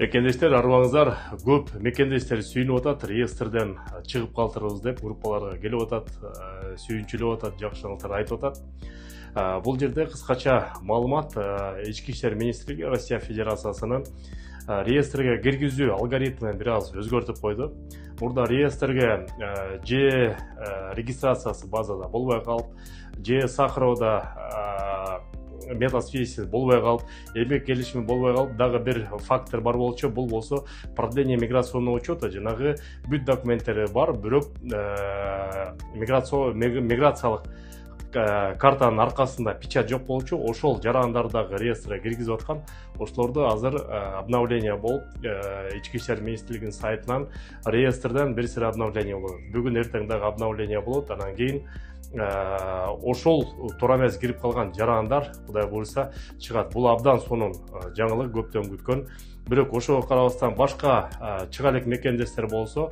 Мекендештер, арыбаңыздар, көп мекендештер сүйініп атат, реестрден чыгып калтырыбыз деп группаларга келип атат, сүйүнчүлөп атат, жакшы жаңылыктар айтып атат. Бул жерде кыскача маалымат Ички иштер министрлиги Россия Федерациясынын реестрге киргизүү алгоритмин бир аз өзгөртүп койду. Мурда реестрге же регистрациясы базада болбой калып, же Сахаровда метасвязь болбой калып, эмгек келишими болбой калып, дагы бир фактор бар болчу, бул болсо продление миграционного учета, жанагы бүт документтери бар, бирок миграциялык картанын аркасында печать жок болчу, ошол жарандардагы реестрге киргизип аткан. Ошолорду азыр обновление болуп, Ички иштер министрлигинин сайтынан реестрден бир сыйра обновление болот. Бүгүн эртең дагы обновление болот, анан кийин ошол туура эмес кирип калган жарандар Кудай буйруса чыгат. Бул абдан сонун жаңылык, көптөн күткөн. Бирок ошого карабастан башка чыга элек мекендештер болсо,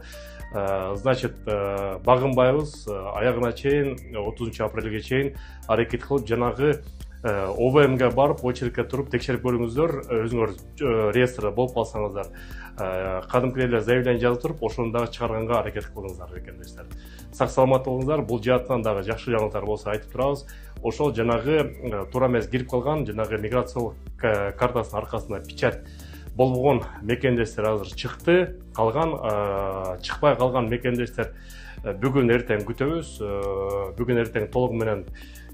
значит, багынбайбыз, аягына чейин 30 апрелге чейин аракет кылып, жанагы ОВМге барып, очередке туруп текшерип көрүңүздөр, өзүңөр реестрде болуп калсаңыздар, кадимкидей эле заявление жазып туруп, ошону дагы чыгарганга аракет кылыңыздар мекендештер. Сак саламат болуңуздар. Бул жааттан дагы жакшы жаңылыктар болсо айтып турабыз. Ошол жанагы туура эмес кирип калган, жанагы миграциялык картасынын аркасында печать болбогон мекендештер азыр чыкты. Калган чыкпай калган мекендештер бүгүн эртең күтөбүз. Бүгүн эртең толугу менен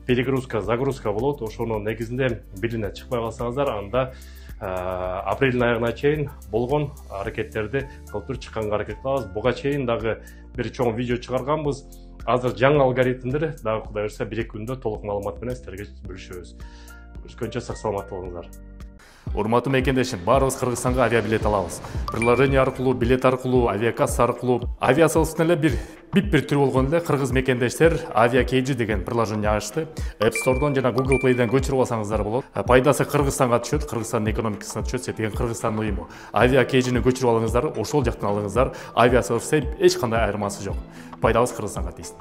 перегрузка, загрузка болот. Ошонун негизинде билине чыкпай калсаңыздар, анда апрелдин аягына чейин болгон аракеттерди кылып туруп чыкканга аракет кылабыз. Буга чейин дагы бир чоң видео чыгарганбыз. Азыр жаңы алгоритмдер дагы Кудай буйруса 1-2 күндө толук маалымат менен сиздерге бөлүшөбүз. Көрүшкөнчө сак саламат болуңуздар. Урматтуу мекендешим, баарыбыз Кыргызстанга авиабилет алабыз. Приложение аркылуу, билет аркылуу, авиакасса аркылуу. Авиациянын эле бир түр болгон эле кыргыз мекендештер Aviakg деген приложение ачты. App Store'дон жана Google Play'ден көчүрүп алсаңыздар болот. Пайдасы Кыргызстанга түшөт, Кыргызстандын экономикасына түшөт, себеби Кыргызстандын уюму. Aviakg'ни көчүрүп алыңыздар, ошол жактан алыңыздар. Авиация эч кандай айырмасы жок. Пайдабыз Кыргызстанга тийсин.